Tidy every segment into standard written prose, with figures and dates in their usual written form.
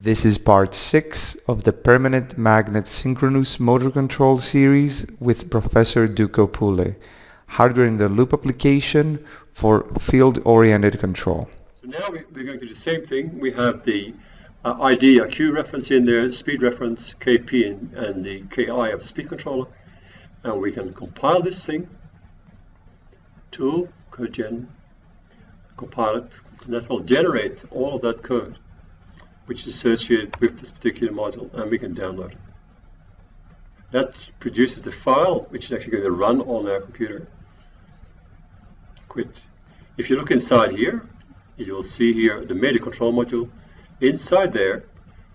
This is part 6 of the Permanent Magnet Synchronous Motor Control series with Professor Duco Pule, Hardware in the Loop application for field-oriented control. So now we're going to do the same thing. We have the ID, a Q reference in there, speed reference, KP and the KI of the speed controller. And we can compile this thing, tool, code gen, compile it, and that will generate all of that code which is associated with this particular module, and we can download it. That produces the file which is actually going to run on our computer. Quit. If you look inside here, you will see here the major control module. Inside there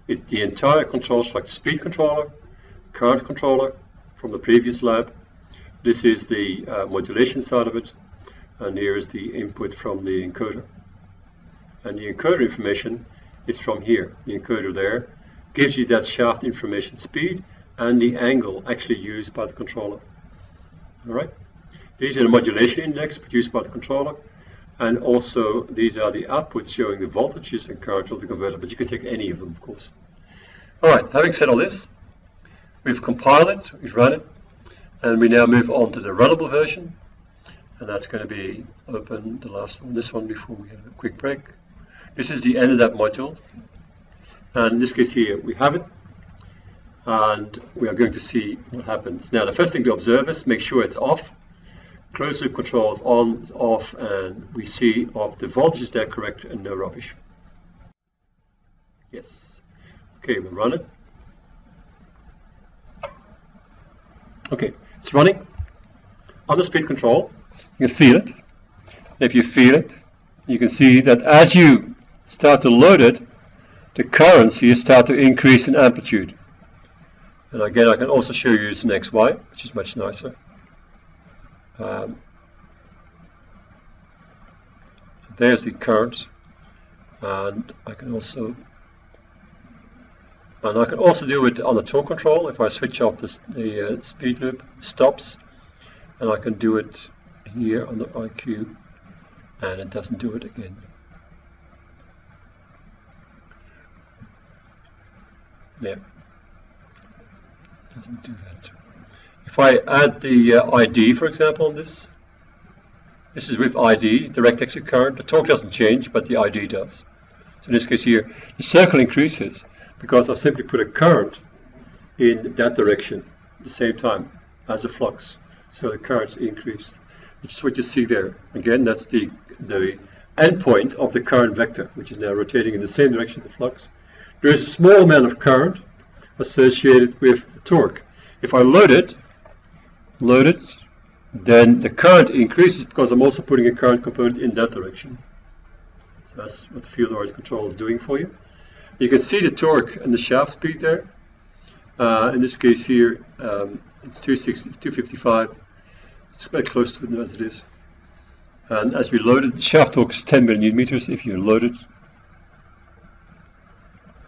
is the entire control structure, speed controller, current controller from the previous lab. This is the modulation side of it, and here is the input from the encoder. And the encoder information is from here. The encoder there gives you that shaft information speed and the angle actually used by the controller. All right. These are the modulation index produced by the controller, and also these are the outputs showing the voltages and current of the converter, but you can take any of them, of course. All right, having said all this, we've compiled it, we've run it, and we now move on to the runnable version, and that's going to be open, the last one, this one, before we have a quick break. This is the end of that module, and in this case here we have it, and we are going to see what happens. Now the first thing to observe is make sure it's off. Closed loop control is on, off, and we see if the voltage is there correct and no rubbish. Yes. Okay, we'll run it. Okay, it's running. On the speed control, you can feel it. If you feel it, you can see that as you start to load it, the currents here start to increase in amplitude. And again, I can also show you this in XY, which is much nicer. There's the current, and I can also do it on the torque control. If I switch off the speed loop, stops, and I can do it here on the IQ, and it doesn't do it again. Yeah, doesn't do that. If I add the ID, for example, on this is with ID, direct exit current. The torque doesn't change, but the ID does. So in this case here, the circle increases because I've simply put a current in that direction at the same time as a flux. So the current's increased, which is what you see there. Again, that's the endpoint of the current vector, which is now rotating in the same direction as the flux. There is a small amount of current associated with the torque. If I load it, then the current increases because I'm also putting a current component in that direction. So that's what the field-oriented control is doing for you. You can see the torque and the shaft speed there. In this case here, it's 255. It's quite close to it as it is. And as we load it, the shaft torque is 10 million meters. If you load it,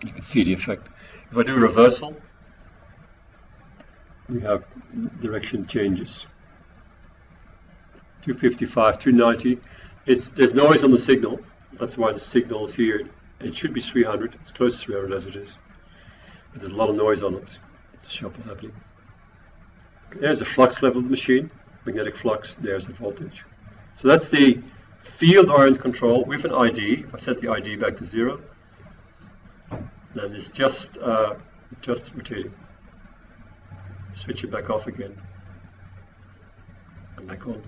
you can see the effect. If I do a reversal, we have direction changes. 255, 290. There's noise on the signal. That's why the signal is here. It should be 300. It's close to 300 as it is. But there's a lot of noise on it to show what's happening. Okay, there's the flux level of the machine. Magnetic flux. There's the voltage. So that's the field-oriented control with an ID. If I set the ID back to 0, then it's just rotating. Switch it back off again. And back on.